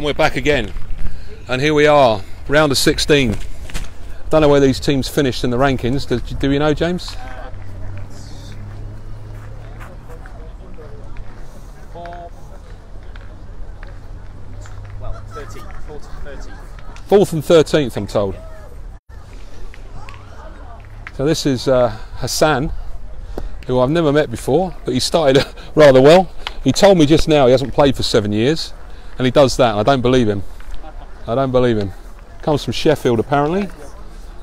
And we're back again, and here we are, round of 16. Don't know where these teams finished in the rankings. Do you know, James? Fourth and 13th, I'm told. So this is Hassan, who I've never met before, but he started rather well. He told me just now he hasn't played for 7 years, and he does that, and I don't believe him. I don't believe him. Comes from Sheffield, apparently.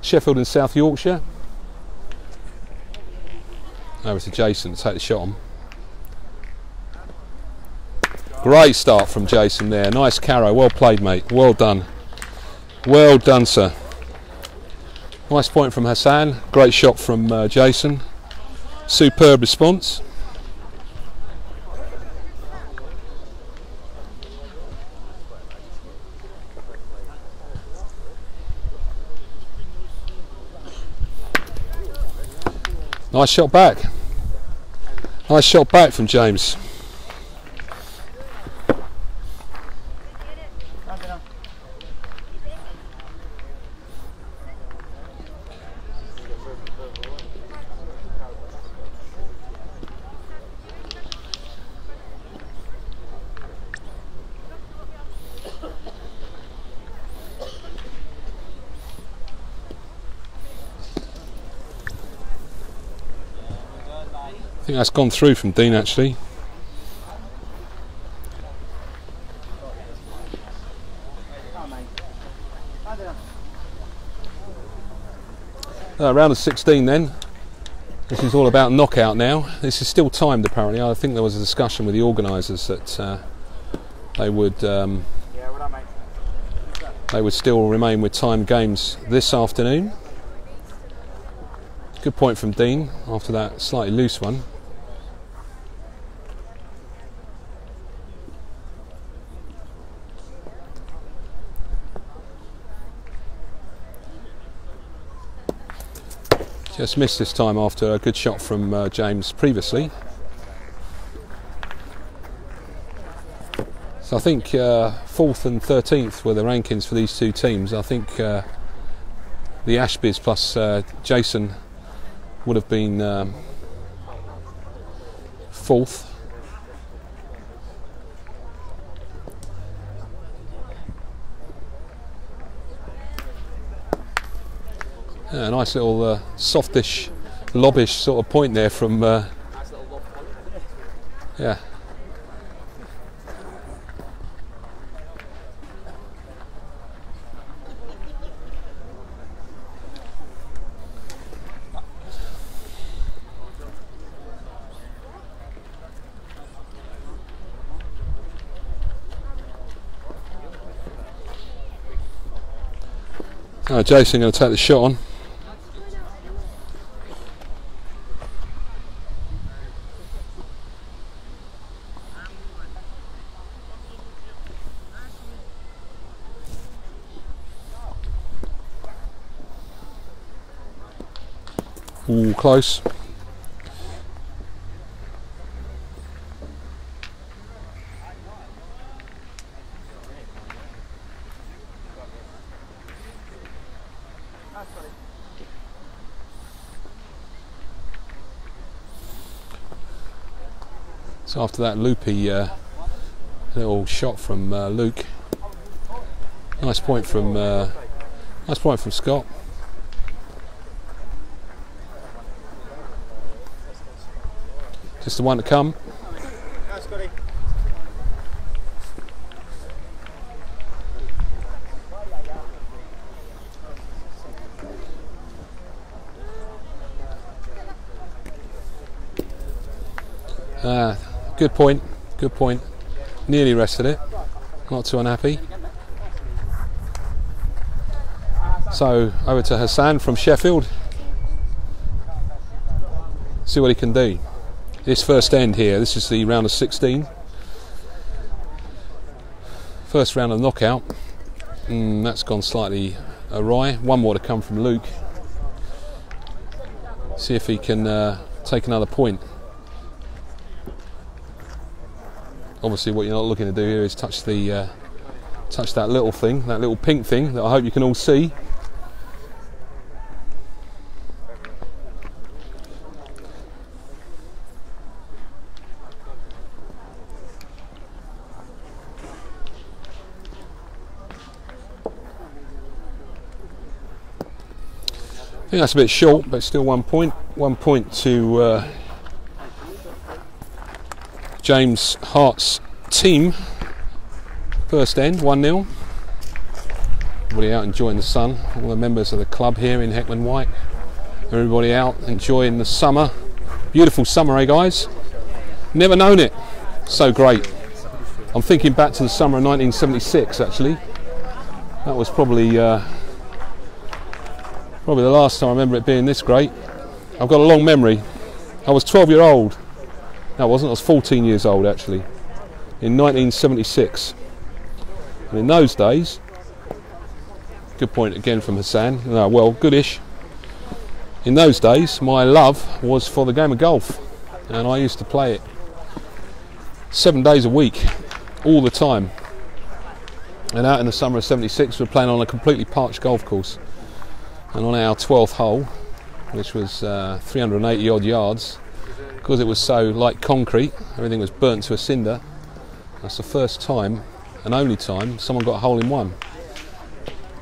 Sheffield in South Yorkshire. Over to Jason to take the shot on. Great start from Jason there. Nice carrow. Well played, mate. Well done. Well done, sir. Nice point from Hassan. Great shot from Jason. Superb response. Nice shot back. Nice shot back from James. I think that's gone through from Dean, actually. Round of 16 then. This is all about knockout now. This is still timed, apparently. I think there was a discussion with the organisers that they would still remain with timed games this afternoon. Good point from Dean after that slightly loose one. Just missed this time after a good shot from James previously. So I think 4th and 13th were the rankings for these two teams. I think the Ashbys plus Jason would have been 4th. Yeah, a nice little softish, lobbish sort of point there from yeah. Jason going to take the shot on. Ooh, close. So after that loopy little shot from Luke, nice point from Scott. Just the one to come. Good point, good point. Nearly rested it, not too unhappy. So over to Hassan from Sheffield. See what he can do. This first end here, this is the round of 16. First round of knockout. That's gone slightly awry. One more to come from Luke. See if he can take another point. Obviously what you're not looking to do here is touch the touch that little thing, that little pink thing that I hope you can all see. I think that's a bit short, but still 1 point. 1 point to James Hart's team. First end, 1-0. Everybody out enjoying the sun. All the members of the club here in Heckman White. Everybody out enjoying the summer. Beautiful summer, eh guys? Never known it. So great. I'm thinking back to the summer of 1976 actually. That was probably the last time I remember it being this great. I've got a long memory. I was 12-year-old. No, I wasn't. I was 14 years old actually. In 1976. And in those days, good point again from Hassan. No, well, goodish. In those days, my love was for the game of golf, and I used to play it 7 days a week, all the time. And out in the summer of '76, we were playing on a completely parched golf course. And on our 12th hole, which was 380 odd yards, because it was so like concrete, everything was burnt to a cinder. That's the first time and only time someone got a hole in one.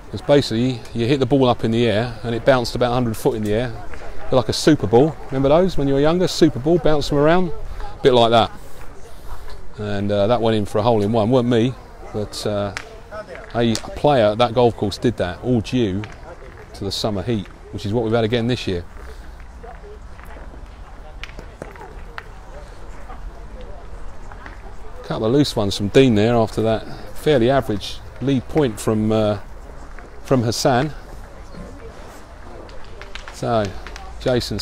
Because basically you hit the ball up in the air and it bounced about 100 foot in the air, a bit like a Super Ball. Remember those when you were younger? Super Ball, bounce them around, a bit like that. And that went in for a hole in one. Weren't me, but a player at that golf course did that, all due to the summer heat, which is what we've had again this year. Couple of loose ones from Dean there after that fairly average lead point from Hassan. So Jason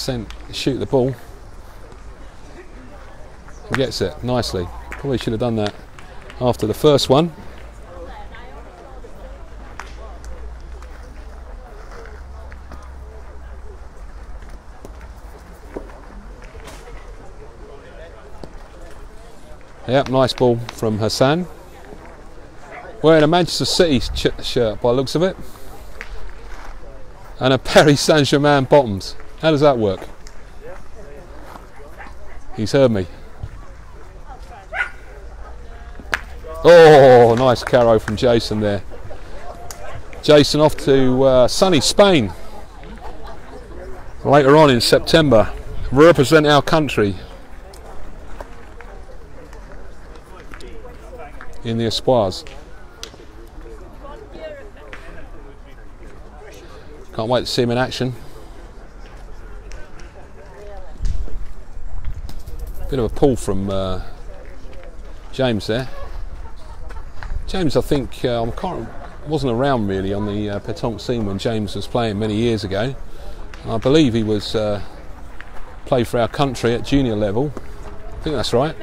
shoot the ball. He gets it nicely. Probably should have done that after the first one. Yep, nice ball from Hassan. Wearing a Manchester City shirt by the looks of it. And a Paris Saint-Germain bottoms. How does that work? He's heard me. Oh, nice carro from Jason there. Jason off to sunny Spain. Later on in September. Represent our country in the Espoirs. Can't wait to see him in action. Bit of a pull from James there. James, I think, wasn't around really on the pétanque scene when James was playing many years ago. I believe he was played for our country at junior level. I think that's right.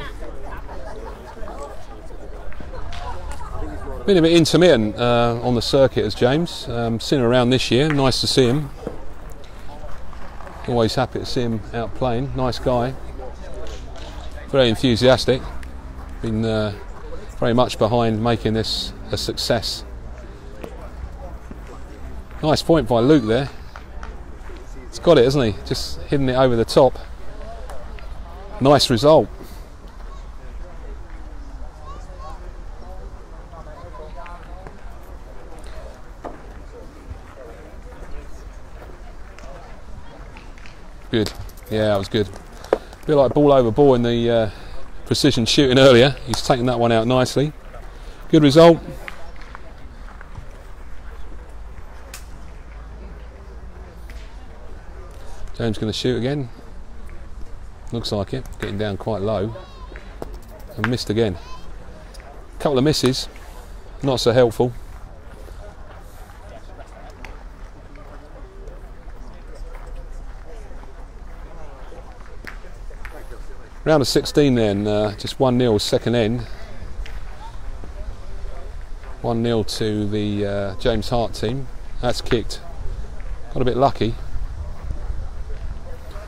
Been a bit intermittent on the circuit as James. Seen him around this year. Nice to see him. Always happy to see him out playing. Nice guy. Very enthusiastic. Been very much behind making this a success. Nice point by Luke there. He's got it, hasn't he? Just hitting it over the top. Nice result. Good. Yeah, that was good. A bit like ball over ball in the precision shooting earlier. He's taken that one out nicely. Good result. James going to shoot again. Looks like it. Getting down quite low. And missed again. Couple of misses. Not so helpful. Round of 16 then, just 1-0 second end. 1-0 to the James Hart team. That's kicked. Got a bit lucky.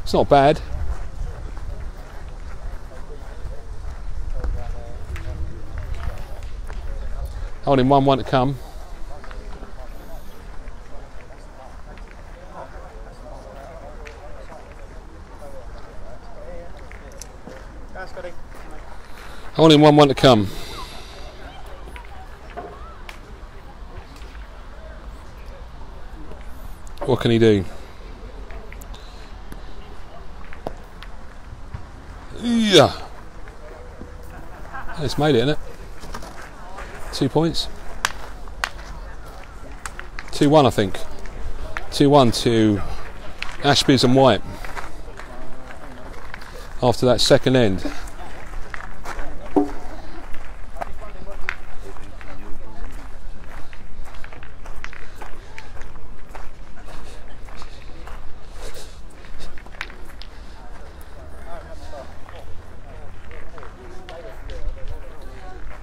It's not bad. Holding 1-1 to come. Holding 1-1 to come. What can he do? Yeah. It's made it, isn't it? 2 points. 2-1, I think. 2-1 to Ashby's and White after that second end.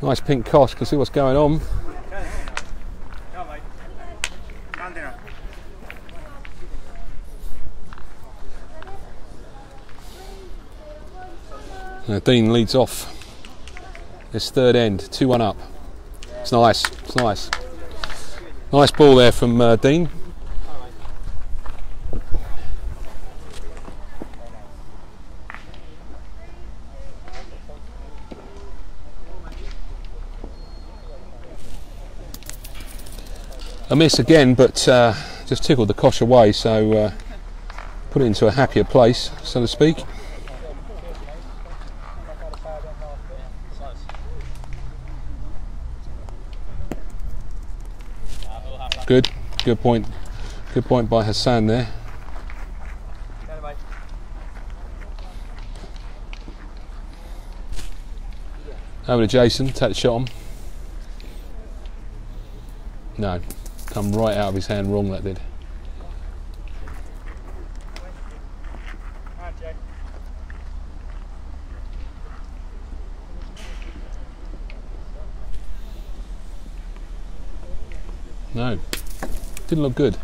Nice pink Kosh, can see what's going on. Dean leads off this third end, 2-1 up. It's nice, it's nice. Nice ball there from Dean. A miss again, but just tickled the Kosh away, so put it into a happier place, so to speak. Good point by Hassan there. Over to Jason, take the shot on. No, come right out of his hand wrong, that did. No, didn't look good,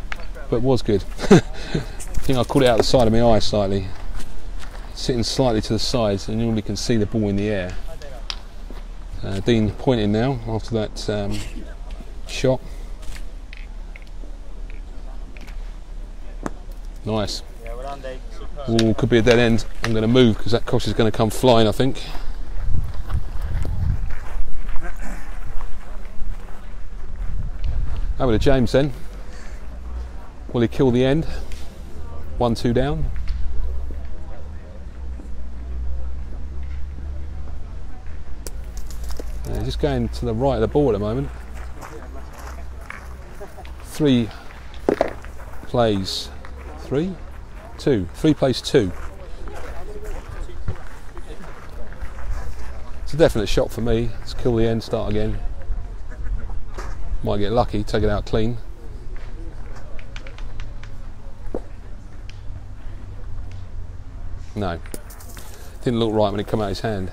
but was good. I think I caught it out the side of my eye slightly. Sitting slightly to the sides, and you only can see the ball in the air. Dean pointing now after that shot. Nice. Ooh, could be a dead end. I'm going to move because that Kosh is going to come flying, I think. Over to James then. Will he kill the end? 1-2 down. Just going to the right of the ball at the moment. 3 plays 3? 2. 3 plays 2. It's a definite shot for me. Let's kill the end, start again. Might get lucky, take it out clean. No. Didn't look right when it came out of his hand.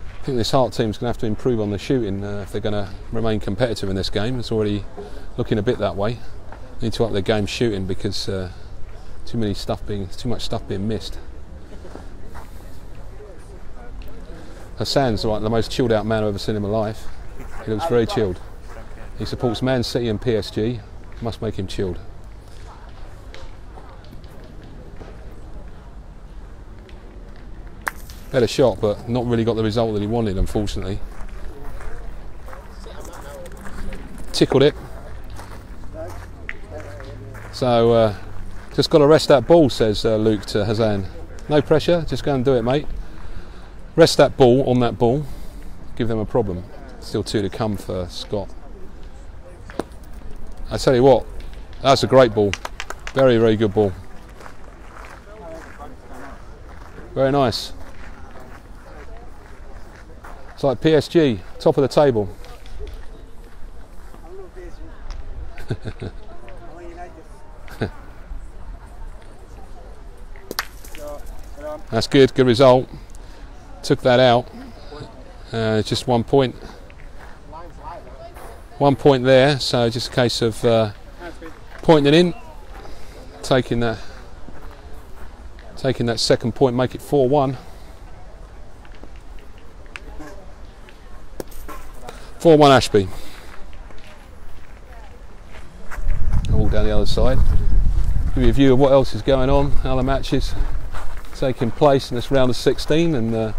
I think this Hart team's going to have to improve on the shooting if they're going to remain competitive in this game. It's already looking a bit that way. Need to up their game shooting because too much stuff being missed. Hassan's like the most chilled out man I've ever seen in my life. He looks very chilled. He supports Man City and PSG. Must make him chilled. Better shot, but not really got the result that he wanted, unfortunately. Tickled it. So, just got to rest that ball, says Luke to Hassan. No pressure, just go and do it, mate. Rest that ball on that ball. Give them a problem. Still 2 to come for Scott. I tell you what, that's a great ball. Very, very good ball. Very nice. It's like PSG, top of the table. That's good, good result. Took that out. It's just 1 point. 1 point there, so just a case of pointing it in, taking that second point, make it 4-1. 4-1 Ashby. All down the other side. Give you a view of what else is going on, other matches taking place in this round of 16, and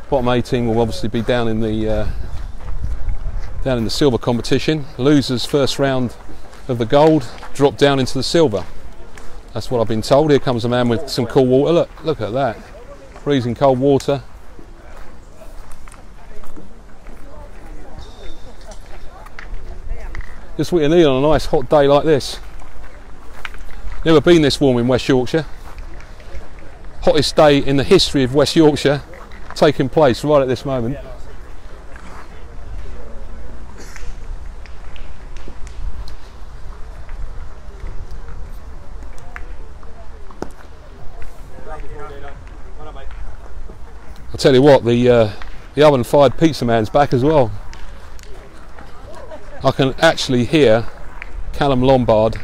bottom 18 will obviously be down in the silver competition. Losers first round of the gold drop down into the silver. That's what I've been told. Here comes a man with some cool water. Look at that, freezing cold water. Just what you need on a nice hot day like this. Never been this warm in West Yorkshire. Hottest day in the history of West Yorkshire taking place right at this moment. I'll tell you what, the oven-fired pizza man's back as well. I can actually hear Callum Lombard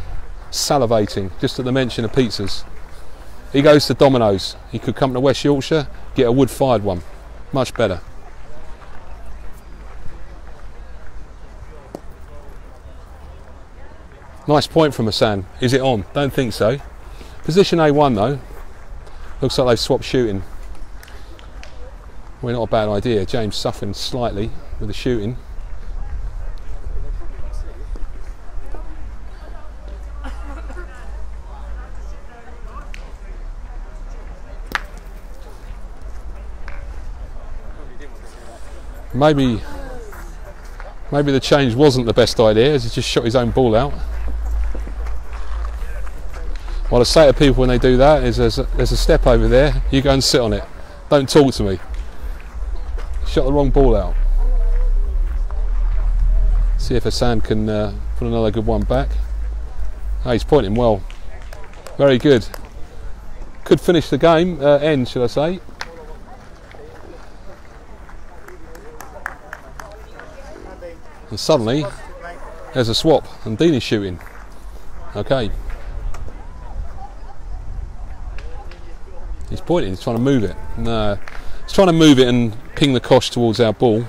salivating just at the mention of pizzas. He goes to Domino's. He could come to West Yorkshire, get a wood-fired one. Much better. Nice point from Hassan. Is it on? Don't think so. Position A1 though. Looks like they've swapped shooting. Well, not a bad idea. James suffering slightly with the shooting. Maybe the change wasn't the best idea, as he just shot his own ball out. What I say to people when they do that is there's a step over there, you go and sit on it. Don't talk to me. Shot the wrong ball out. See if Hassan can put another good one back. Oh, he's pointing well. Very good. Could finish the game, end should I say. And suddenly there's a swap and Dean is shooting. Okay. He's pointing, he's trying to move it. No. He's trying to move it and ping the Kosh towards our ball.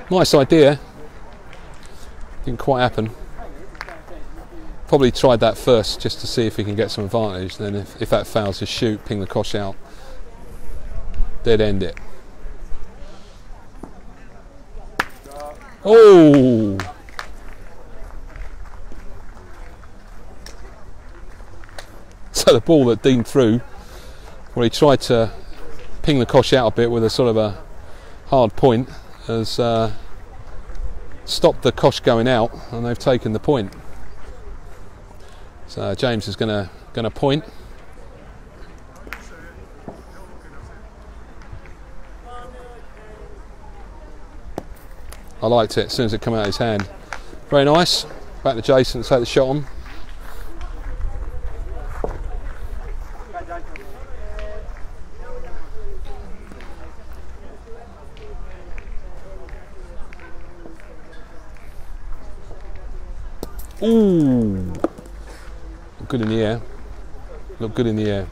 Nice idea. Didn't quite happen. Probably tried that first just to see if he can get some advantage. Then if that fails, just shoot, ping the Kosh out. Dead end it. Oh! So the ball that Dean threw, where he tried to ping the Kosh out a bit with a sort of a hard point, has stopped the Kosh going out, and they've taken the point. So James is going to point. I liked it as soon as it came out of his hand. Very nice. Back to Jason to take the shot on. Ooh! Look good in the air. Look good in the air.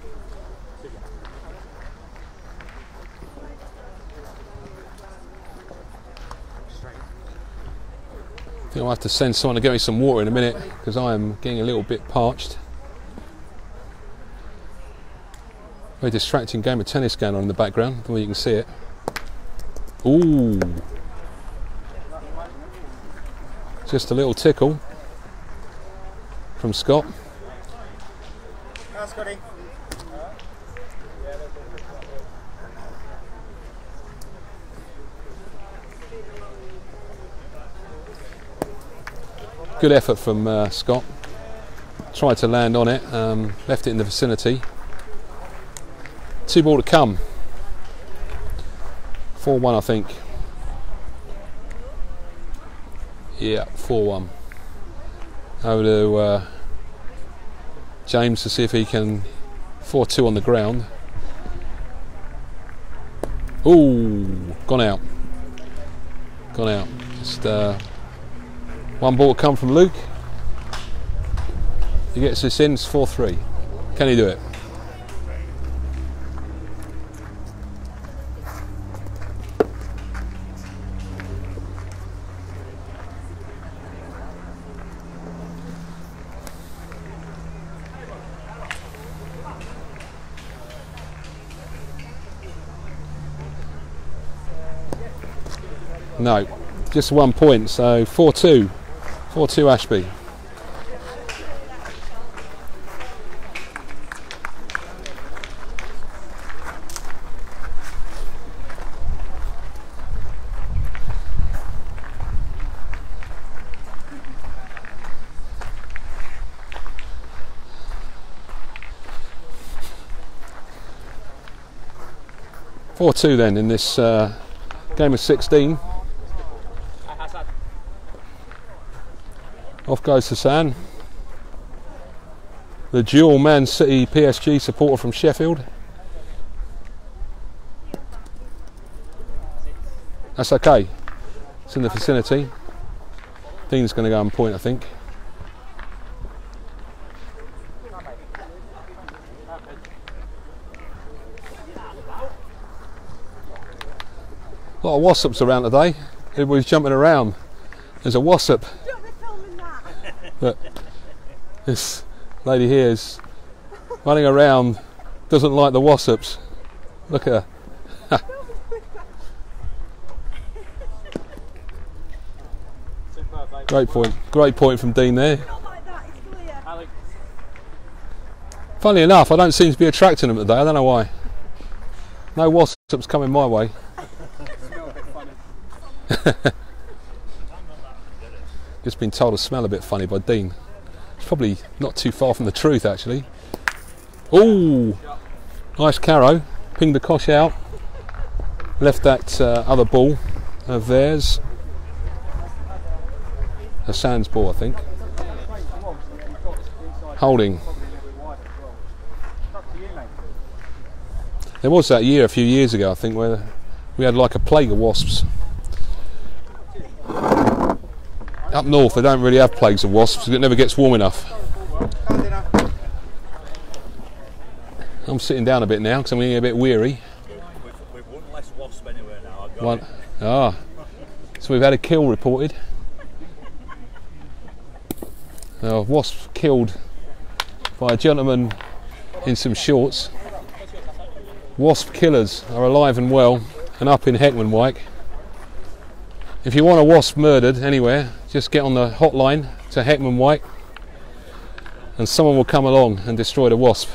I think I'll have to send someone to get me some water in a minute because I am getting a little bit parched. Very distracting game of tennis going on in the background, the way you can see it. Ooh! Just a little tickle from Scott. How's Scotty? Good effort from Scott. Tried to land on it, left it in the vicinity. 2 ball to come. 4-1 I think. Yeah, 4-1. Over to James to see if he can 4-2 on the ground. Ooh, gone out. Gone out. Just 1 ball to come from Luke. He gets this in, it's 4-3. Can he do it? No, just 1 point, so 4-2. 4-2 Ashby. Four-two then in this game of 16. Off goes Hassan, the dual Man City PSG supporter from Sheffield. That's okay, it's in the vicinity. Dean's going to go on point, I think. A lot of wassups around today. Everybody's jumping around. There's a wassup. But this lady here is running around, doesn't like the wassups. Look at her. Great point from Dean there. Funnily enough, I don't seem to be attracting them today. I don't know why. No wassups coming my way. Just been told to smell a bit funny by Dean. It's probably not too far from the truth, actually. Oh, nice carrow. Pinged the cosh out. Left that other ball of theirs. Hassan's ball, I think. Holding. There was that year a few years ago, I think, where we had like a plague of wasps. Up north they don't really have plagues of wasps because it never gets warm enough. I'm sitting down a bit now because I'm getting a bit weary. We've one less wasp anywhere now. So we've had a kill reported. A wasp killed by a gentleman in some shorts. Wasp killers are alive and well and up in Heckman-Wyke. If you want a wasp murdered anywhere, just get on the hotline to Heckman-Wyke and someone will come along and destroy the wasp.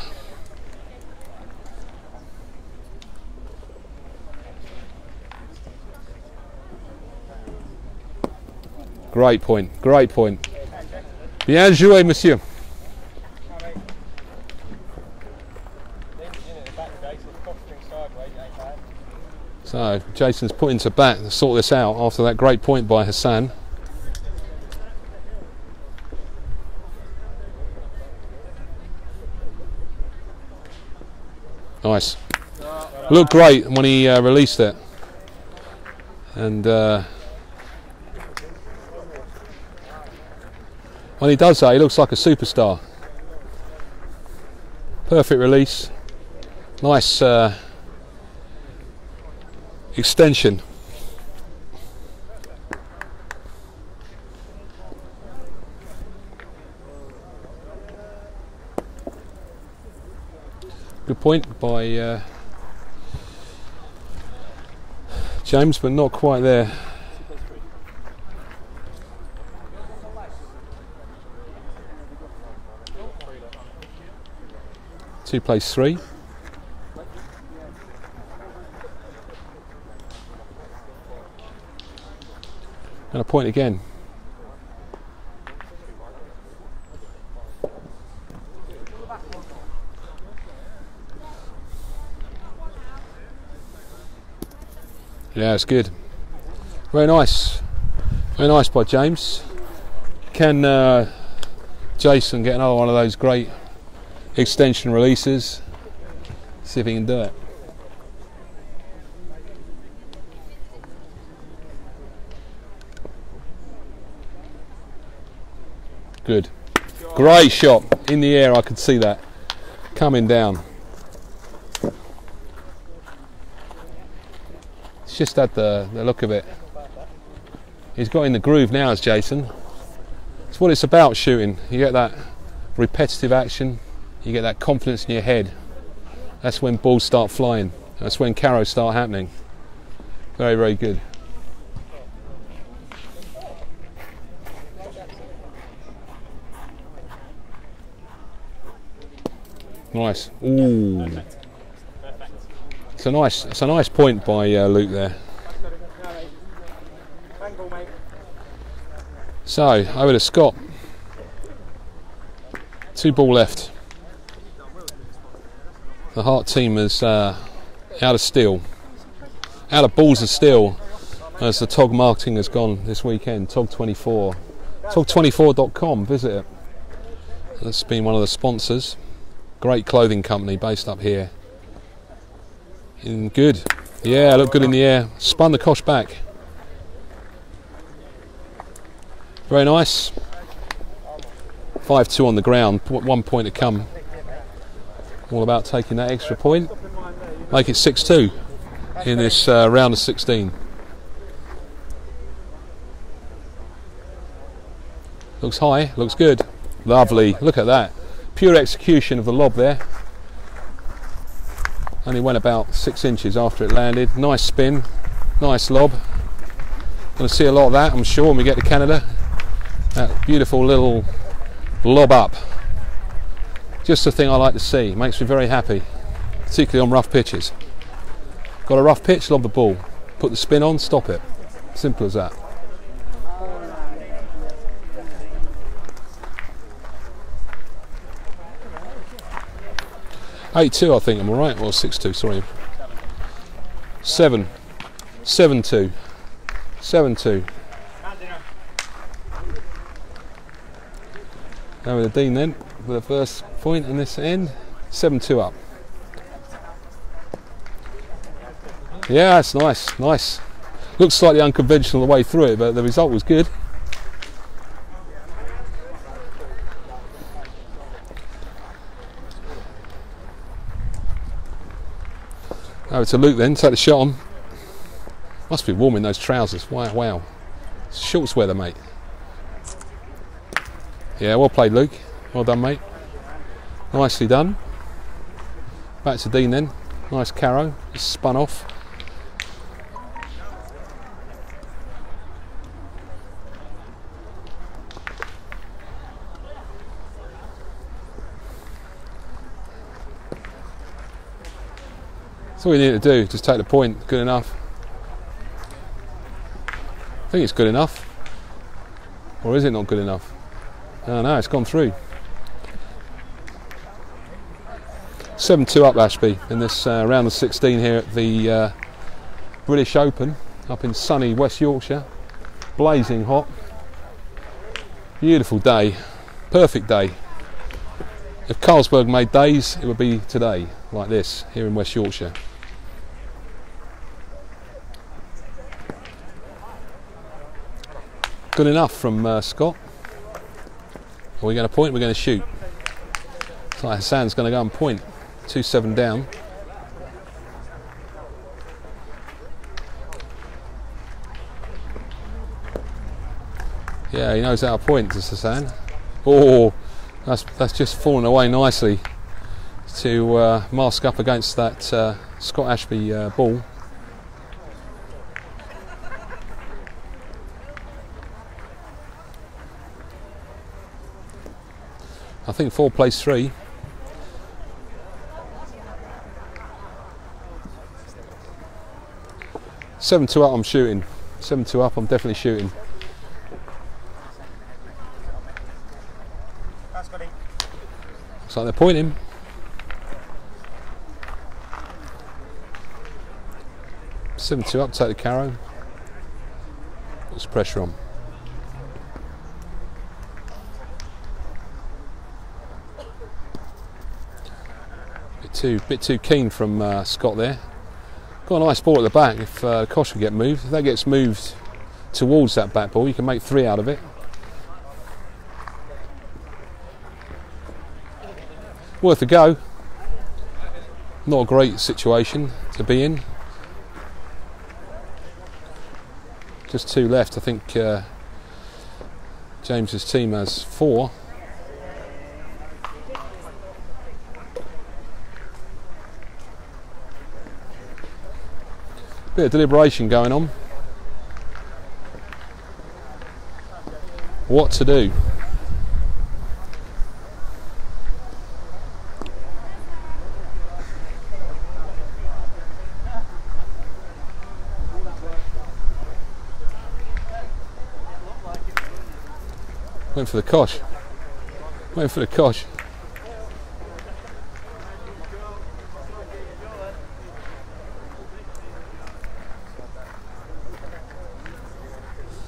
Great point, great point. Bien joué, monsieur. So Jason's putting to bat to sort this out after that great point by Hassan. Nice. Looked great when he released it. And when he does that, he looks like a superstar. Perfect release. Nice extension. Good point by James, but not quite there. Two plays three. And a point again. Yeah, it's good. Very nice. Very nice by James. Can Jason get another one of those great extension releases? See if he can do it. Good. Great shot. In the air, I could see that. Coming down. It's just had the look of it. He's got in the groove now, as Jason. It's what it's about, shooting. You get that repetitive action. You get that confidence in your head. That's when balls start flying. That's when carrows start happening. Very, very good. Nice. Ooh. It's a nice point by Luke there. So over to Scott. 2 ball left. The Hart team is out of steel, out of balls of steel, as the TOG marketing has gone this weekend. TOG24, TOG24.com. Visit it. That's been one of the sponsors. Great clothing company based up here. In good. Yeah, looked good in the air. Spun the cosh back. Very nice. 5-2 on the ground. 1 point to come. All about taking that extra point. Make it 6-2 in this round of 16. Looks high. Looks good. Lovely. Look at that. Pure execution of the lob there. Only went about 6 inches after it landed. Nice spin. Nice lob. Going to see a lot of that, I'm sure, when we get to Canada. That beautiful little lob up. Just the thing I like to see. Makes me very happy, particularly on rough pitches. Got a rough pitch, lob the ball. Put the spin on, stop it. Simple as that. (8-2) I think, am I right? Or 6-2, sorry. 7-2. 7-2. Now with the Dean then, for the first point in this end. 7-2 up. Yeah, that's nice, nice. Looks slightly unconventional the way through it, but the result was good. Over to Luke then, take the shot on. Must be warm in those trousers. Wow, wow. Shorts weather, mate. Yeah, well played, Luke. Well done, mate. Nicely done. Back to Dean then. Nice carrow. Just spun off. That's all you need to do. Just take the point. Good enough. I think it's good enough. Or is it not good enough? Oh no, it's gone through. 7-2 up Ashby in this round of 16 here at the British Open up in sunny West Yorkshire. Blazing hot. Beautiful day. Perfect day. If Carlsberg made days, it would be today, like this, here in West Yorkshire. Good enough from Scott. Are we going to point? We're going to shoot. It's like Hassan's going to go and point. 2-7 down. Yeah, he knows how to point, does Hassan. Oh, that's just fallen away nicely to mask up against that Scott Ashby ball. I think 4 plays 3. (7-2) up, I'm shooting. 7-2 up, I'm definitely shooting. Looks like they're pointing. (7-2) up, take the carrow. Puts pressure on. Bit too keen from Scott there. Got a nice ball at the back. If Kosh can get moved, if that gets moved towards that back ball, you can make 3 out of it. Worth a go. Not a great situation to be in. Just 2 left. I think James's team has 4. Bit of deliberation going on. What to do? Went for the kosh. Went for the kosh.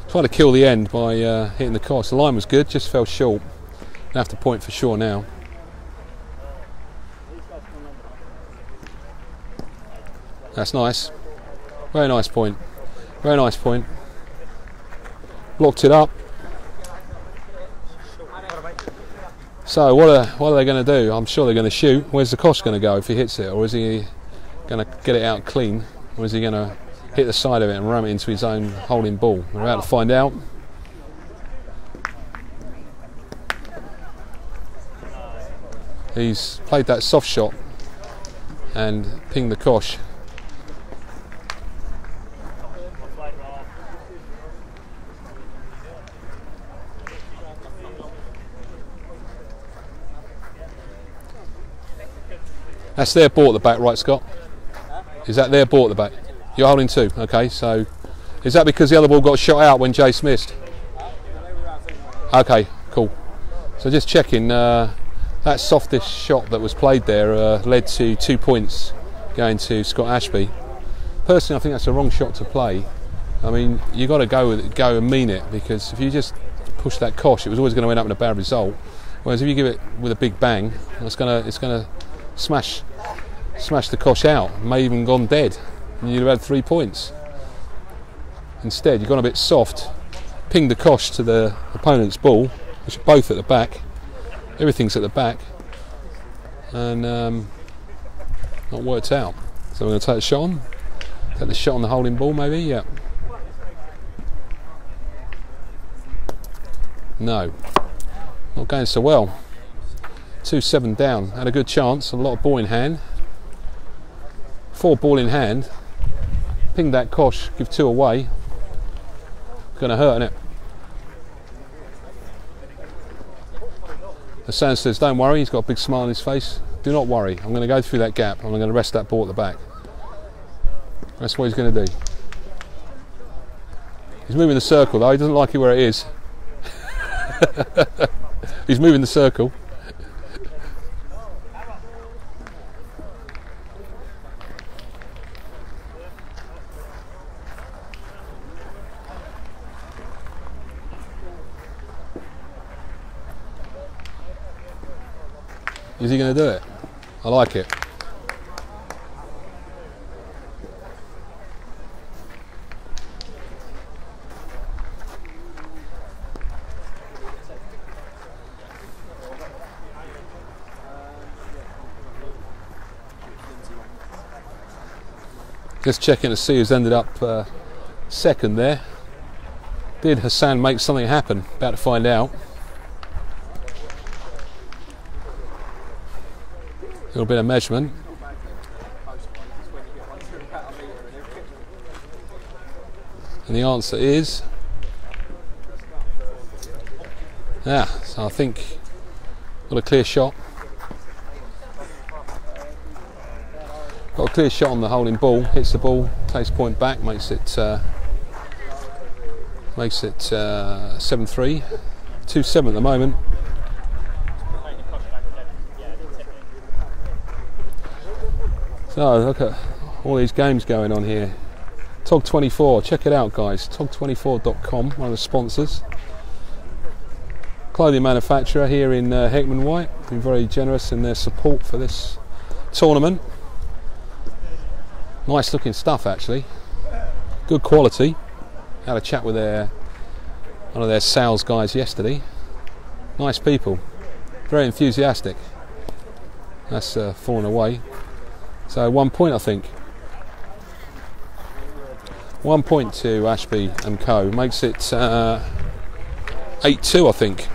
Tried to kill the end by hitting the kosh. The line was good, just fell short. I have to point for sure now. That's nice. Very nice point. Very nice point. Blocked it up. So what are they going to do? I'm sure they're going to shoot. Where's the kosh going to go if he hits it? Or is he going to get it out clean? Or is he going to hit the side of it and ram it into his own holding ball? We're about to find out. He's played that soft shot and pinged the kosh. That's their ball at the back, right, Scott? Is that their ball at the back? You're holding two, okay, so is that because the other ball got shot out when Jace missed? Okay, cool. So just checking, that softest shot that was played there led to 2 points going to Scott Ashby. Personally, I think that's a wrong shot to play. I mean, you've got to go and mean it, because if you just push that kosh, it was always going to end up in a bad result. Whereas if you give it with a big bang, it's going to smash the kosh out, may even gone dead, and you'd have had 3 points. Instead, you've gone a bit soft, pinged the kosh to the opponent's ball, which are both at the back. Everything's at the back, and not worked out. So we're going to take a shot on. Take the shot on the holding ball, maybe. Yeah. No, not going so well. 2-7 down. Had a good chance. A lot of ball in hand. 4 ball in hand. Ping that kosh. Give 2 away. Going to hurt, innit? Hassan says, "Don't worry." He's got a big smile on his face. Do not worry. I'm going to go through that gap. I'm going to rest that ball at the back. That's what he's going to do. He's moving the circle though. He doesn't like it where it is. He's moving the circle. Is he going to do it? I like it. Just checking to see who's ended up second there. Did Hassan make something happen? About to find out. A little bit of measurement. And the answer is, so I think got a clear shot. Got a clear shot on the holding ball. Hits the ball, takes point back, makes it 7-3, 2-7 at the moment. So look at all these games going on here. TOG24, check it out guys, TOG24.com, one of the sponsors. Clothing manufacturer here in Heckman White, been very generous in their support for this tournament. Nice looking stuff actually, good quality. Had a chat with one of their sales guys yesterday. Nice people, very enthusiastic. That's fallen away. So 1 point I think. 1 point to Ashby and Co. Makes it 8-2 I think.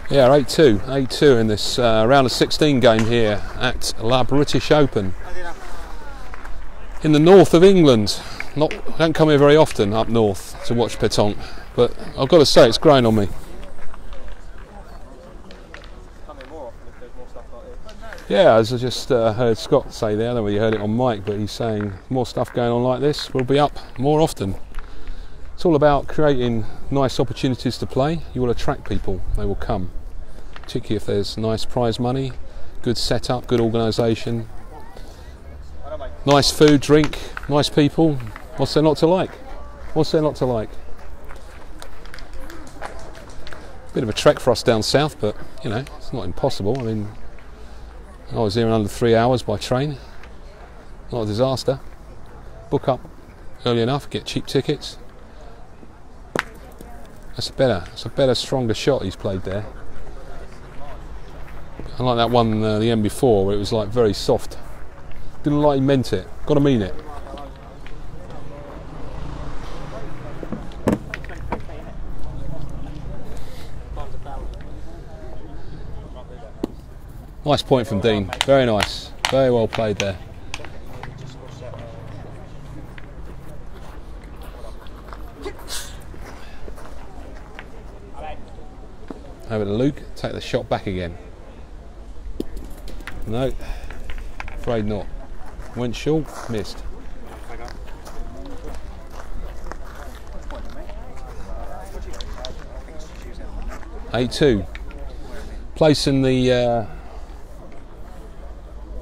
Yeah, 8-2. 8-2 in this round of 16 game here at La British Open. In the north of England. I don't come here very often up north to watch pétanque, but I've got to say it's grown on me. Yeah, as I just heard Scott say there, I don't know whether you heard it on mic, but he's saying more stuff going on like this, we'll be up more often. It's all about creating nice opportunities to play. You will attract people, they will come. Particularly if there's nice prize money, good setup, good organisation, nice food, drink, nice people. What's there not to like? What's there not to like? Bit of a trek for us down south, but you know, it's not impossible. I mean, I was here in under 3 hours by train. Not a disaster. Book up early enough, get cheap tickets. That's a better, stronger shot he's played there. I like that one, the end before, where it was like very soft. Didn't look like he meant it. Got to mean it. Nice point from Dean. Very nice. Very well played there. Over to Luke. Take the shot back again. No. Afraid not. Went short. Missed. 8-2. Place in the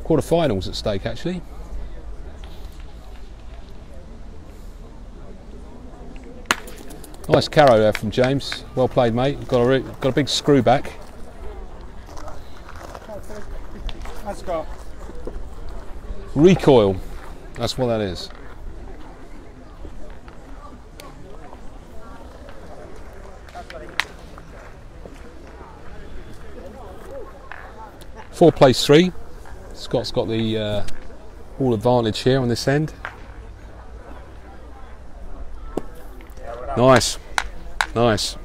quarter-finals at stake, actually. Nice carrow there from James. Well played, mate. Got a big screw back. Let's go. Recoil. That's what that is. Four plays three. Scott's got the ball advantage here on this end. Nice, nice.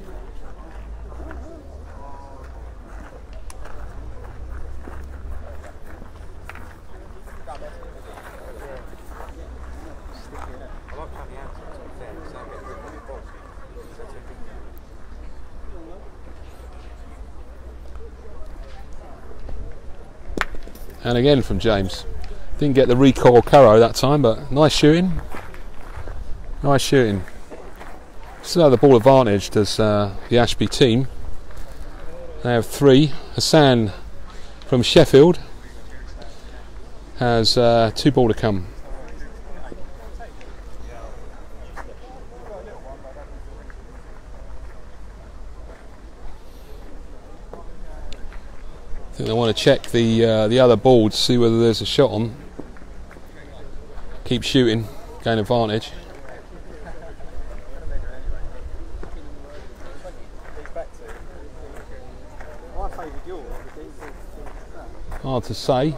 And again from James. Didn't get the recoil carrow that time, but nice shooting. Nice shooting. Still have the ball advantage does the Ashby team. They have three. Hassan from Sheffield has two ball to come. I think they want to check the other ball to see whether there's a shot on. Keep shooting, gain advantage. Hard to say.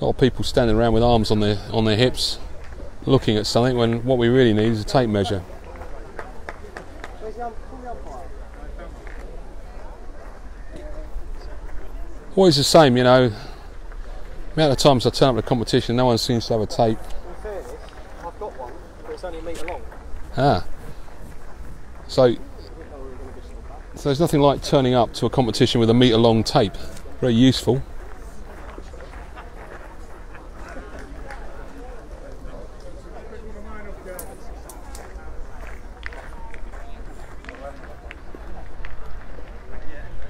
A lot of people standing around with arms on their hips, looking at something when what we really need is a tape measure. Always the same, you know. The amount of times I turn up at a competition, no one seems to have a tape. In fairness, I've got one, but it's only a metre long. Ah. So there's nothing like turning up to a competition with a metre long tape. Very useful.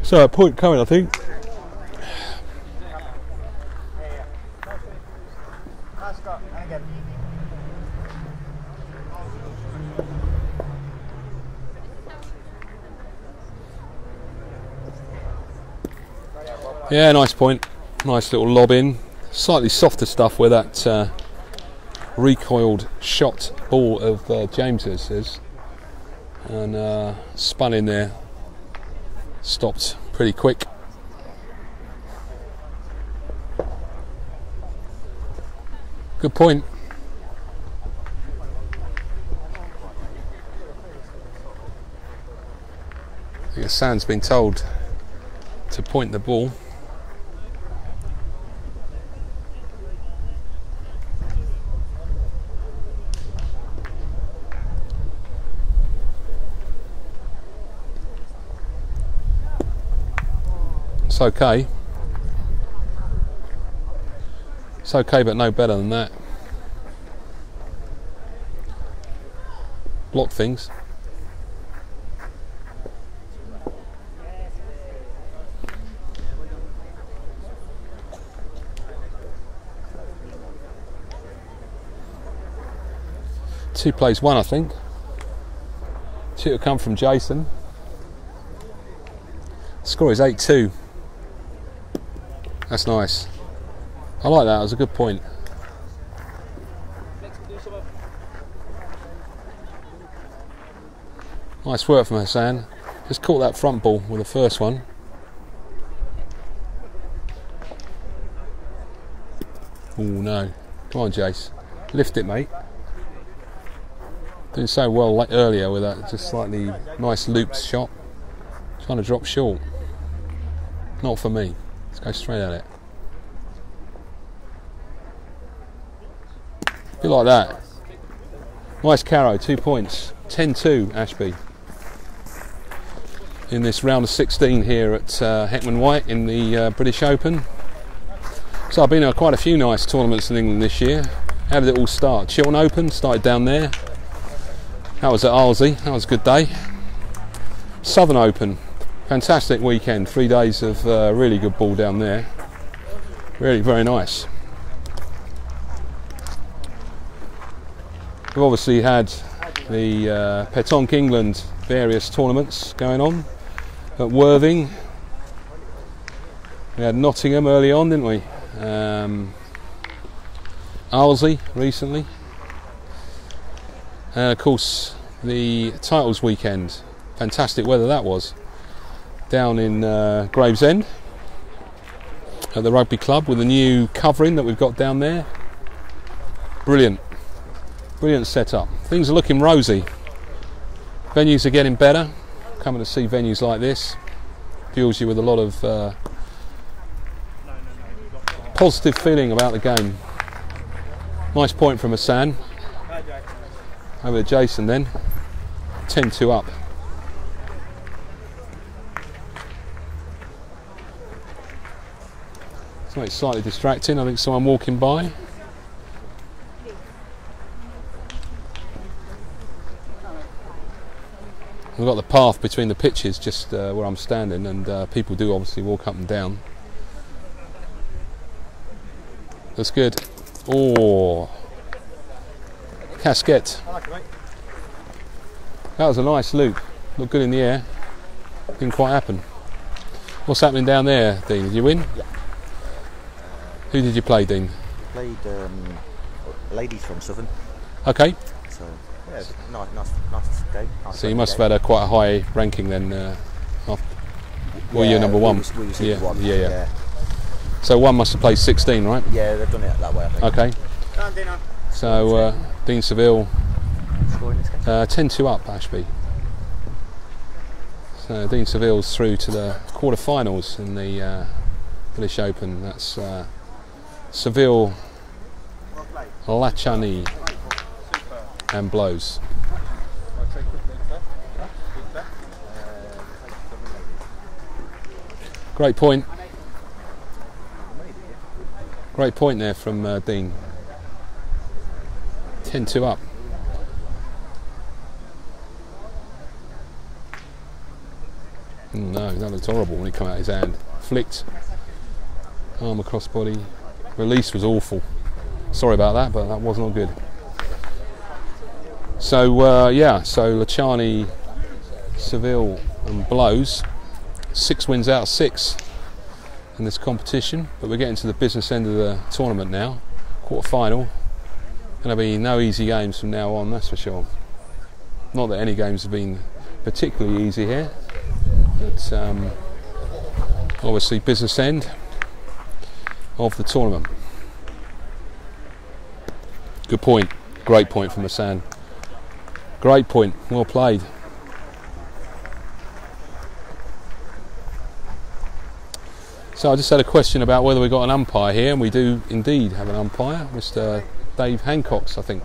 So a point coming, I think. Yeah, nice point. Nice little lob in. Slightly softer stuff where that recoiled shot ball of James's is. And spun in there. Stopped pretty quick. Good point. I think Hassan's been told to point the ball. It's okay. It's okay, but no better than that. block things. Two plays one, I think. Two to come from Jason. Score is 8-2. That's nice. I like that. It was a good point. Nice work from Hassan. Just caught that front ball with the first one. Oh no. Come on, Jace. Lift it, mate. Doing so well like earlier with that just slightly nice looped shot. Trying to drop short. Not for me. Let's go straight at it. A bit like that. Nice carrow, 2 points. 10-2 Ashby. In this round of 16 here at Heckman White in the British Open. So I've been at quite a few nice tournaments in England this year. How did it all start? Chiltern Open, started down there. That was at Arlesey, that was a good day. Southern Open, fantastic weekend, 3 days of really good ball down there. Really very nice. We've obviously had the Petanque England various tournaments going on at Worthing. We had Nottingham early on, didn't we? Arlesey recently. And of course the titles weekend, fantastic weather that was, down in Gravesend at the rugby club with the new covering that we've got down there. Brilliant, brilliant setup. Things are looking rosy. Venues are getting better. Coming to see venues like this fills you with a lot of positive feeling about the game. Nice point from Hassan. Over to Jason then. 10-2 up. So it's slightly distracting. I think someone walking by. We've got the path between the pitches just where I'm standing, and people do obviously walk up and down. That's good. Oh, casquette. That was a nice loop. Looked good in the air. Didn't quite happen. What's happening down there, Dean? Did you win? Yeah. Who did you play, Dean? Played ladies from Southern. Okay. So yeah, it was nice game. Nice So you must have had quite a high ranking then. Well, you're number one. We were one. Yeah. So one must have played 16, right? Yeah, they've done it that way, I think. Okay. So Dean Seville, Scoring this game? 10-2 up, Ashby. So Dean Seville's through to the quarter-finals in the British Open. That's Seville, Lachani and Blows. Great point. Great point there from Dean. 10-2 up. No, that looked horrible when it came out of his hand. Flicked. Arm across body. Release was awful. Sorry about that, but that was not good. So so Lachani, Seville and Blows. 6 wins out of 6 in this competition, but we're getting to the business end of the tournament now. Quarter final. Going to be no easy games from now on, that's for sure. Not that any games have been particularly easy here, but obviously business end of the tournament. Good point, great point from Hassan. Great point, well played. So I just had a question about whether we got an umpire here, and we do indeed have an umpire, Mr. Dave Hancox, I think.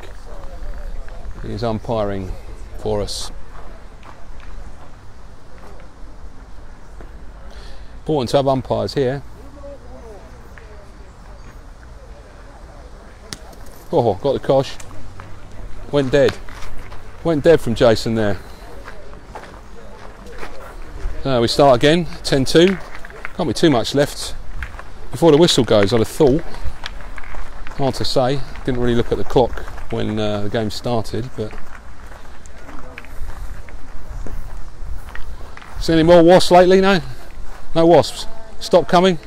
He's umpiring for us. Important to have umpires here. Oh, got the cosh. Went dead. Went dead from Jason there. We start again, 10-2. Can't be too much left before the whistle goes, I'd have thought. Hard to say. Didn't really look at the clock when the game started, but... Seen any more wasps lately? No? No wasps? Stop coming?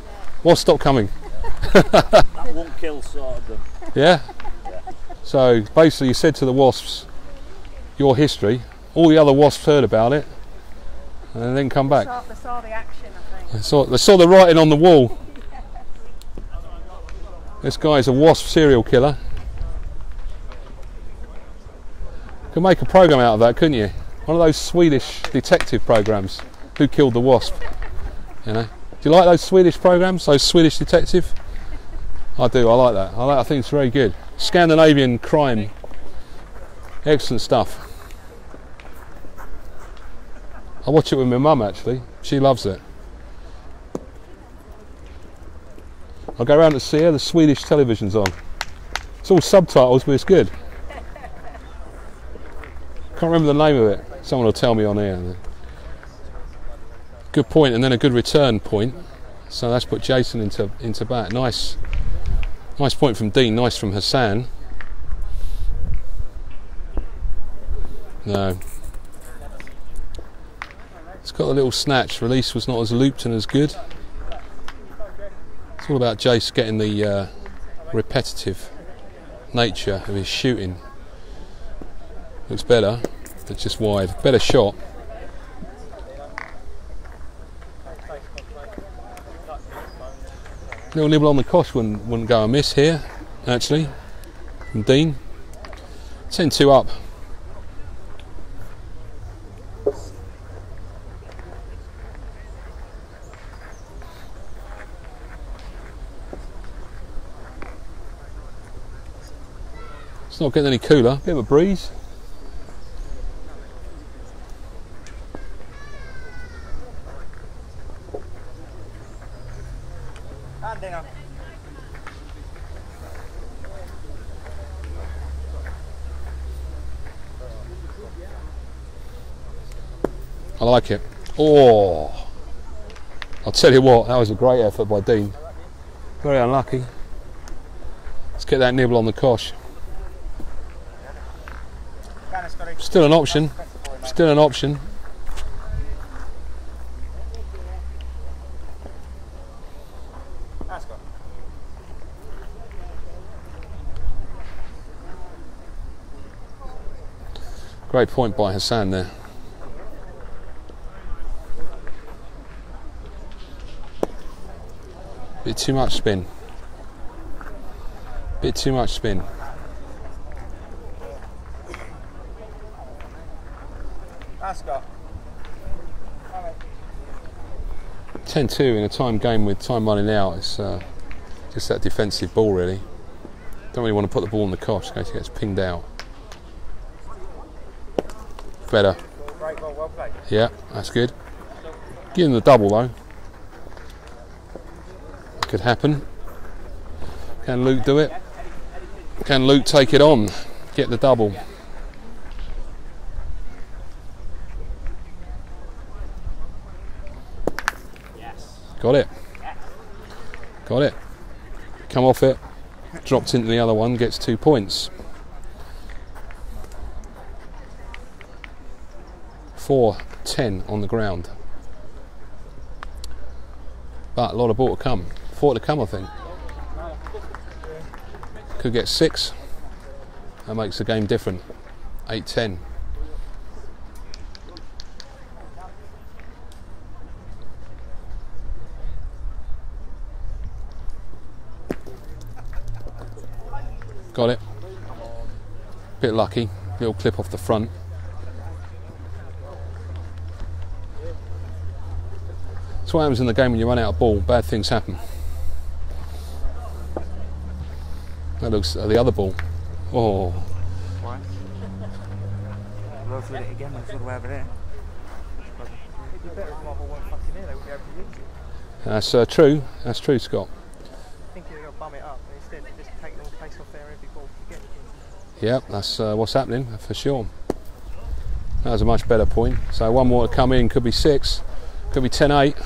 Wasps stop coming? That won't kill sort of them. Yeah? So basically you said to the wasps your history, all the other wasps heard about it and then come back. They saw the action, I think. They saw the writing on the wall. This guy's a wasp serial killer. Could make a programme out of that, couldn't you? One of those Swedish detective programmes. Who killed the wasp? You know. Do you like those Swedish programmes? Those Swedish detective? I do. I like that. I think it's very good. Scandinavian crime. Excellent stuff. I watch it with my mum actually. She loves it. I go around to see her. The Swedish television's on. It's all subtitles, but it's good. Can't remember the name of it. Someone will tell me on here. Good point, and then a good return point. So that's put Jason into bat. Nice point from Dean. Nice from Hassan. No. It's got a little snatch. Release was not as looped and as good. It's all about Jace getting the repetitive nature of his shooting. Looks better. It's just wide. Better shot. Little nibble on the cosh wouldn't go amiss here, actually, from Dean. 10-2 up. It's not getting any cooler. Bit of a breeze. I like it. Oh, I'll tell you what, that was a great effort by Dean. Very unlucky. Let's get that nibble on the cosh. Still an option. Still an option. Great point by Hassan there. Bit too much spin. Bit too much spin. Ascot. 10-2 in a time game with time running out. It's just that defensive ball really. Don't really want to put the ball in the cosh in case it gets pinged out. Better. Great ball, well played. Yeah, that's good. Give him the double though. Could happen. Can Luke do it? Can Luke take it on? Get the double. Yes. Got it. Got it. Come off it. Dropped into the other one. Gets 2 points. 4-10 on the ground. But a lot of ball to come. 4 to come, I think. Could get 6. That makes the game different. 8-10. Got it. Bit lucky. Little clip off the front. That's what happens in the game when you run out of ball. Bad things happen. That looks at the other ball. Oh. Why? Roll through it again, it's all the way over there. It'd be better if my ball weren't fucking here, they wouldn't be able to use it. That's true. That's true, Scott. I think you're going to bum it up, and instead just take all the pace off there every ball you get. Yeah, that's what's happening for sure. That was a much better point. So one more to come in, could be 6, could be 10-8.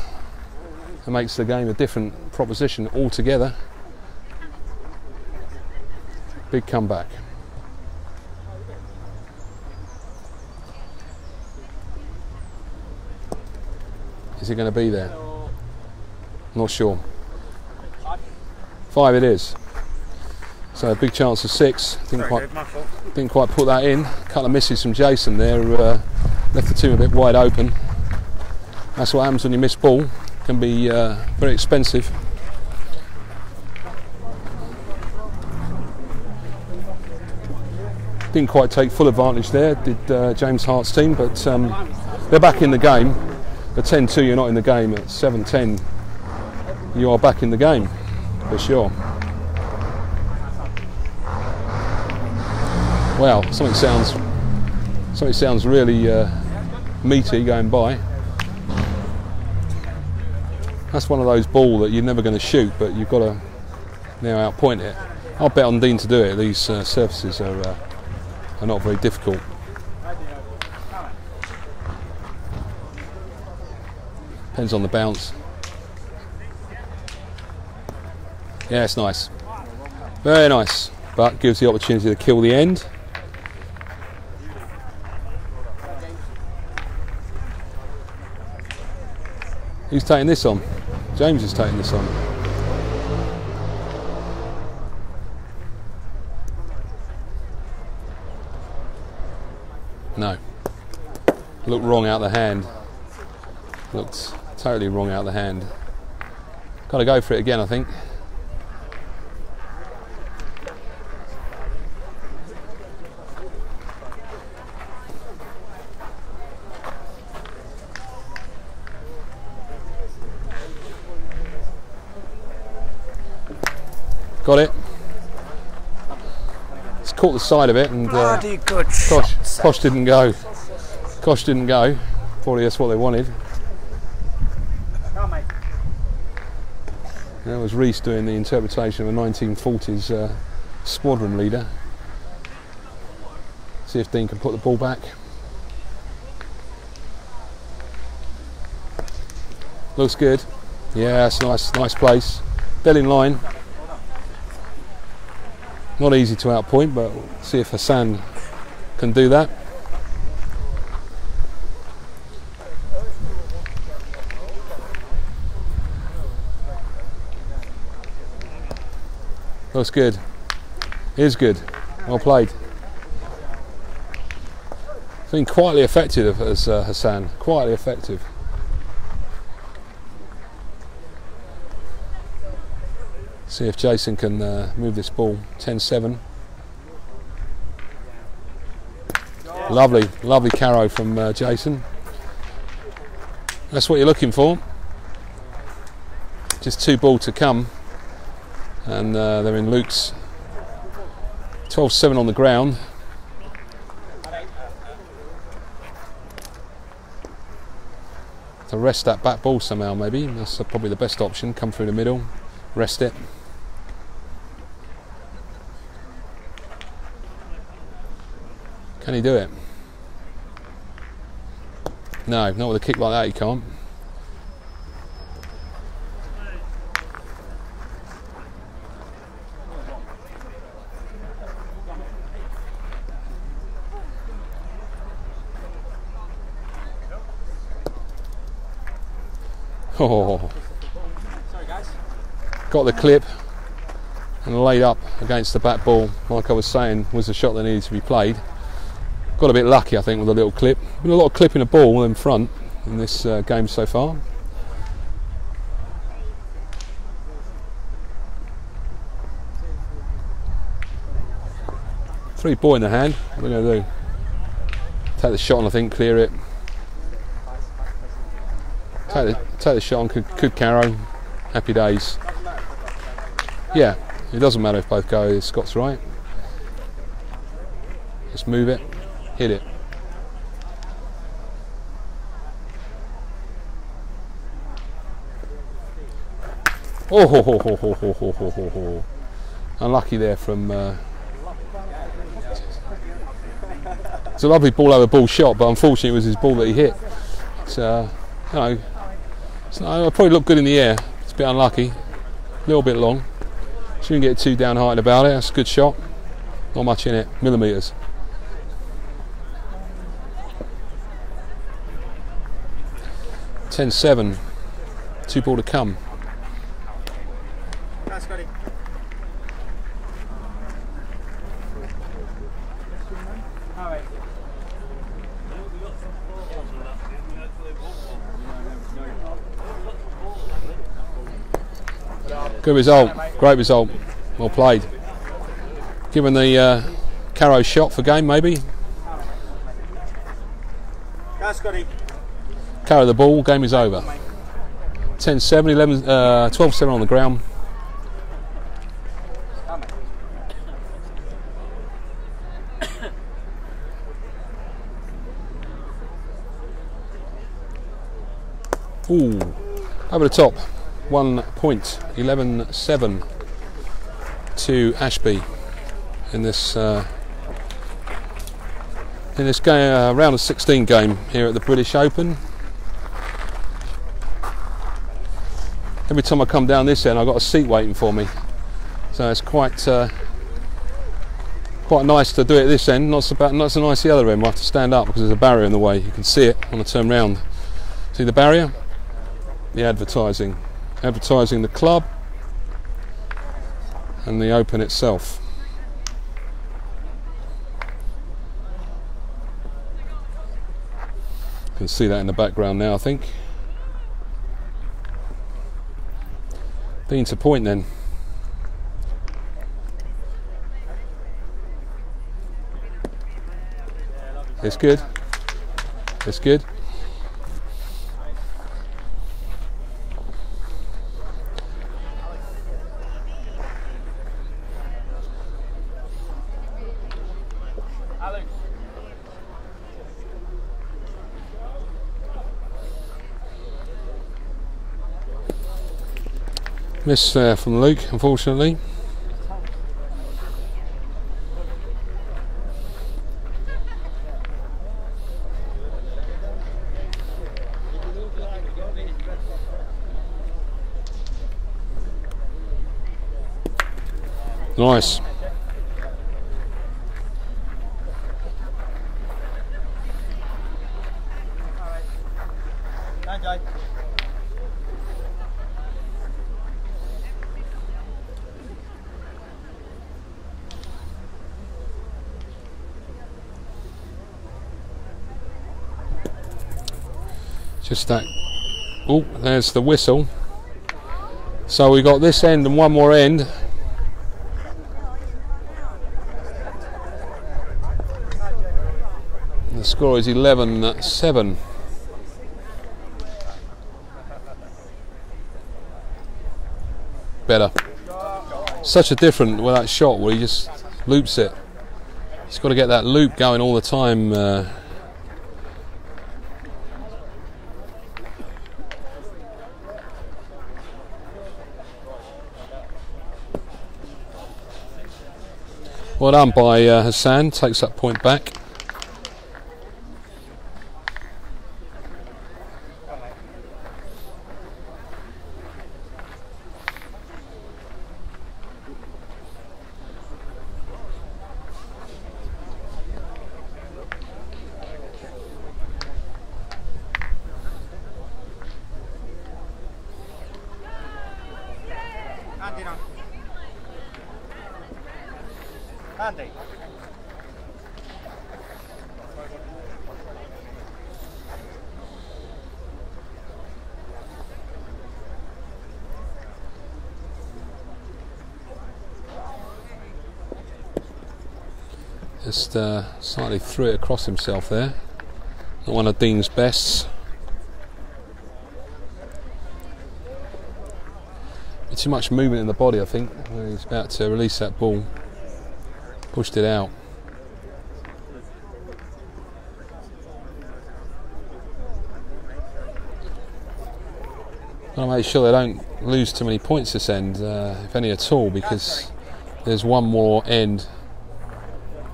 That makes the game a different proposition altogether. Big comeback. Is it going to be there? Not sure. 5 it is. So a big chance of 6. Didn't quite put that in. A couple of misses from Jason there. Left the team a bit wide open. That's what happens when you miss ball. Can be very expensive. Didn't quite take full advantage there, did James Hart's team, but they're back in the game. At 10-2 you're not in the game, at 7-10 you are back in the game, for sure. Wow, something sounds really meaty going by. That's one of those balls that you're never going to shoot, but you've got to now outpoint it. I'll bet on Dean to do it. These surfaces are not very difficult. Depends on the bounce. Yeah, it's nice. Very nice, but gives the opportunity to kill the end. Who's taking this on? James is taking this on. No. Looked wrong out the hand. Looked totally wrong out the hand. Got to go for it again, I think. Got it. It's caught the side of it, and Bloody good Kosh didn't go. Kosh didn't go. Probably that's what they wanted. That was Reese doing the interpretation of a 1940s squadron leader. See if Dean can put the ball back. Looks good. Yeah, it's nice place. Dead in line. Not easy to outpoint, but we'll see if Hassan can do that. Looks good. Is good. Well played. It's been quietly effective as Hassan. Quietly effective. See if Jason can move this ball. 10-7. Lovely carrow from Jason. That's what you're looking for. Just 2 ball to come, and they're in Luke's. 12-7 on the ground. To rest that back ball somehow, maybe. That's probably the best option. Come through the middle, rest it. Can he do it? No, not with a kick like that he can't. Oh. Got the clip and laid up against the back ball, like I was saying, was the shot that needed to be played. Got a bit lucky, I think, with a little clip. Been a lot of clipping a ball in front in this game so far. Three ball in the hand. What are we going to do? Take the shot on, I think, clear it. Take the shot on, could carrow. Happy days. Yeah, it doesn't matter if both go. Scott's right. Just move it. Hit it. Oh, ho, ho, ho, ho, ho, ho, ho, ho, ho. Unlucky there from It's a lovely ball over ball shot, but unfortunately it was his ball that he hit. So, you know, it probably looked good in the air. It's a bit unlucky, a little bit long. Shouldn't get too downhearted about it. That's a good shot. Not much in it, millimetres. (10-7), 2 ball to come. That's got it. Alright. Good result, great result, well played. Given the Caro shot for game maybe. That's got it. Caro the ball, game is over. 10-7, 11, 12-7 on the ground. Ooh, over the top. 1 point, 11-7 to Ashby in this game, round of 16 game here at the British Open. Every time I come down this end, I've got a seat waiting for me, so it's quite nice to do it at this end. Not so nice the other end. I have to stand up because there's a barrier in the way. You can see it when I turn round. See the barrier? The advertising the club and the Open itself. You can see that in the background now, I think. Being to point then. It's good. It's good. Miss from Luke, unfortunately. Nice. Just that. Oh, there's the whistle. So we got this end and one more end. The score is 11-7. Better. Such a different with that shot where he just loops it. He's got to get that loop going all the time. Well done by Hassan, takes that point back. Andy. Just slightly threw it across himself there. Not one of Dean's bests. Bit too much movement in the body, I think, when he's about to release that ball. Pushed it out. I want to make sure they don't lose too many points this end, if any at all, because there's one more end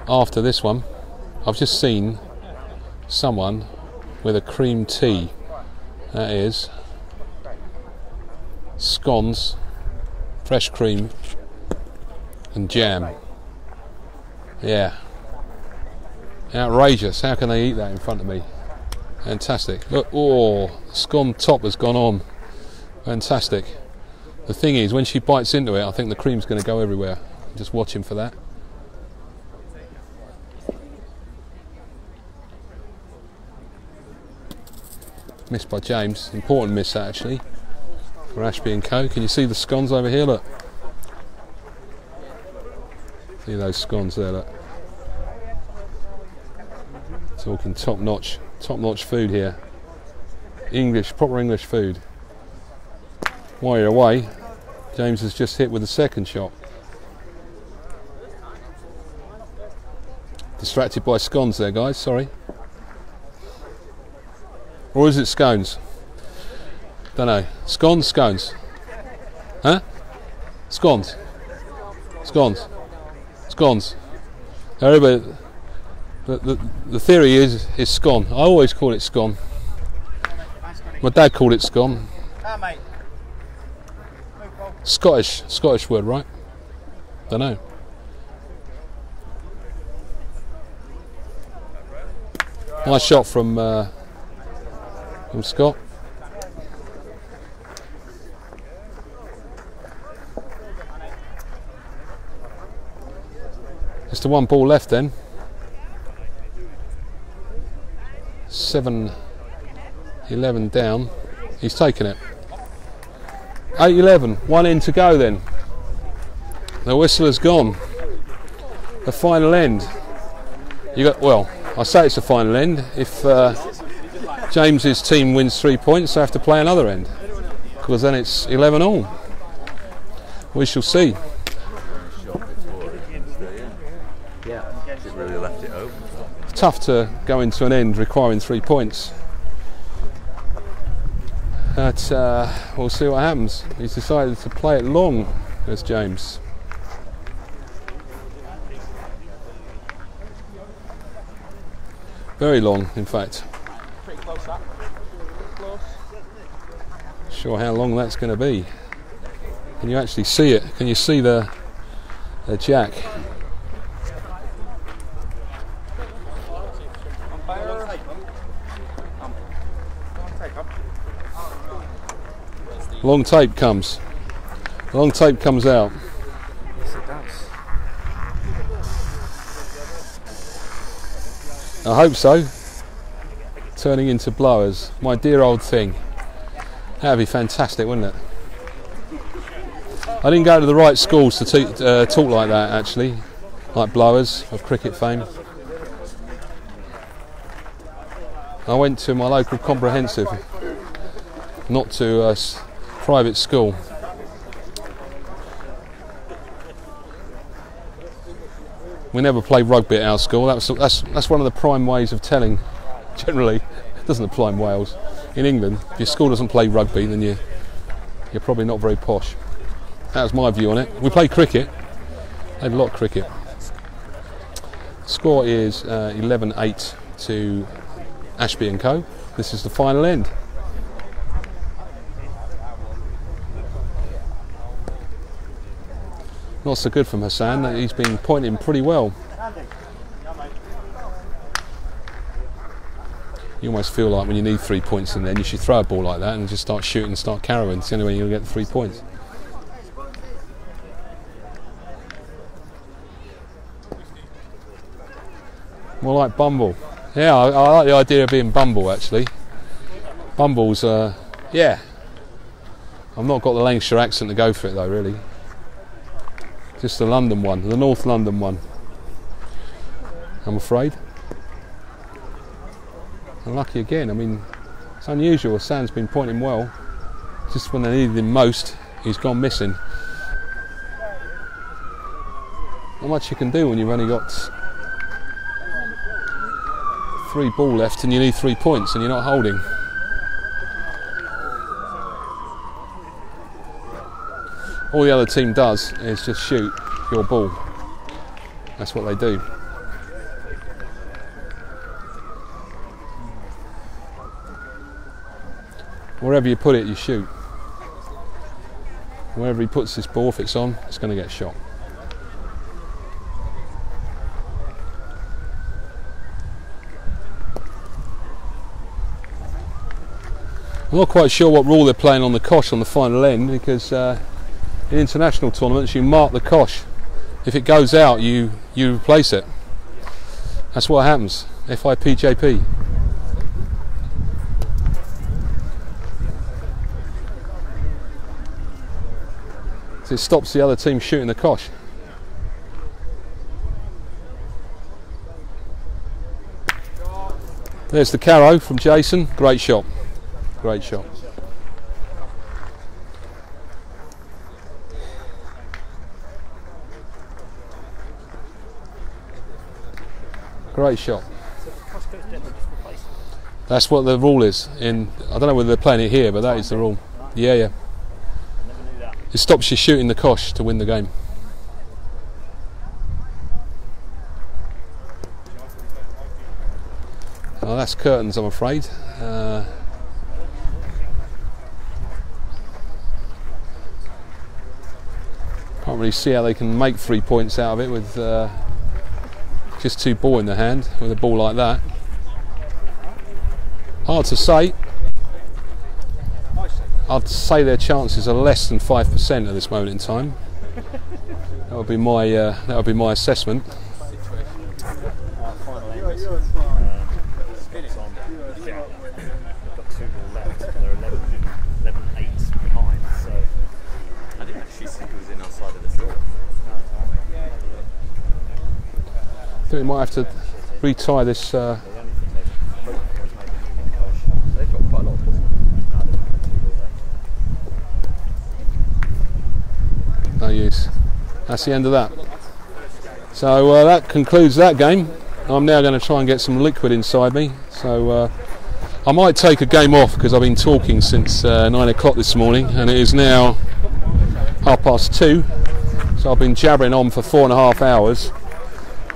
after this one. I've just seen someone with a cream tea. That is scones, fresh cream and jam. Yeah. Outrageous. How can they eat that in front of me? Fantastic. Look, oh, the scone top has gone on. Fantastic. The thing is, when she bites into it, I think the cream's going to go everywhere. Just watching for that. Missed by James. Important miss, that, actually, for Ashby and Co. Can you see the scones over here? Look. See those scones there, look. Talking top-notch food here. English, proper English food. While you're away, James has just hit with the second shot. Distracted by scones there, guys, sorry. Or is it scones? Don't know. Scones? Huh? Scones. Everybody, the theory is scone. I always call it scone. My dad called it scone. Scottish word, right? Don't know. Nice shot from Scott. Just the one ball left then. 7-11 down. He's taken it. 8-11. One in to go then. The whistle has gone. The final end. You got, well, I say it's a final end. If James's team wins 3 points, they have to play another end, because then it's 11 all. We shall see. Yeah, it really left it open. It's tough to go into an end requiring 3 points. But we'll see what happens. He's decided to play it long, as James. Very long, in fact. Pretty close up. Pretty close. Sure how long that's going to be. Can you actually see it? Can you see the jack? Long tape comes. Long tape comes out. Yes, it does. I hope so. Turning into blowers. My dear old thing. That'd be fantastic, wouldn't it? I didn't go to the right schools to talk like that, actually. Like blowers of cricket fame. I went to my local comprehensive, not to a private school. We never played rugby at our school. That's one of the prime ways of telling. Generally, it doesn't apply in Wales. In England, if your school doesn't play rugby, then you're probably not very posh. That was my view on it. We played cricket. Played a lot of cricket. Score is 11-8 to Ashby and Co. This is the final end. Not so good from Hassan. He's been pointing pretty well. You almost feel like when you need 3 points and then you should throw a ball like that and just start shooting and start carrying. It's the only way you're going to get the 3 points. More like Bumble. Yeah, I like the idea of being Bumble, actually. Bumble's, yeah. I've not got the Lancashire accent to go for it though, really. Just the London one, the North London one, I'm afraid. Unlucky again. I mean, it's unusual. Hassan's been pointing well. Just when they needed him most, he's gone missing. Not much you can do when you've only got 3 ball left and you need 3 points and you're not holding. All the other team does is just shoot your ball. That's what they do. Wherever you put it, you shoot. Wherever he puts this ball, if it's on, it's going to get shot. I'm not quite sure what rule they're playing on the cosh on the final end, because in international tournaments you mark the cosh. If it goes out, you replace it. That's what happens. FIPJP. So it stops the other team shooting the cosh. There's the carrow from Jason. Great shot. Great shot. Great shot. That's what the rule is. I don't know whether they're playing it here, but that is the rule. Yeah, yeah. It stops you shooting the cosh to win the game. Oh, that's curtains, I'm afraid. Can't really see how they can make 3 points out of it with just 2 ball in the hand with a ball like that. Hard to say. I'd say their chances are less than 5% at this moment in time. That would be my assessment. I think we might have to retie this. They've got quite a lot of No use. That's the end of that. So that concludes that game. I'm now going to try and get some liquid inside me. So I might take a game off because I've been talking since 9 o'clock this morning, and it is now 2:30. So I've been jabbering on for 4.5 hours.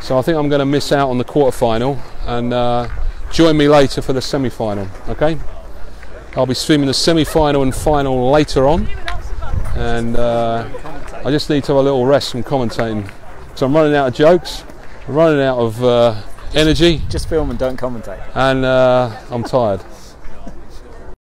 So I think I'm going to miss out on the quarter-final, and join me later for the semi-final. Okay? I'll be streaming the semi-final and final later on, and I just need to have a little rest from commentating. So I'm running out of jokes, I'm running out of energy. Just film and don't commentate. And I'm tired.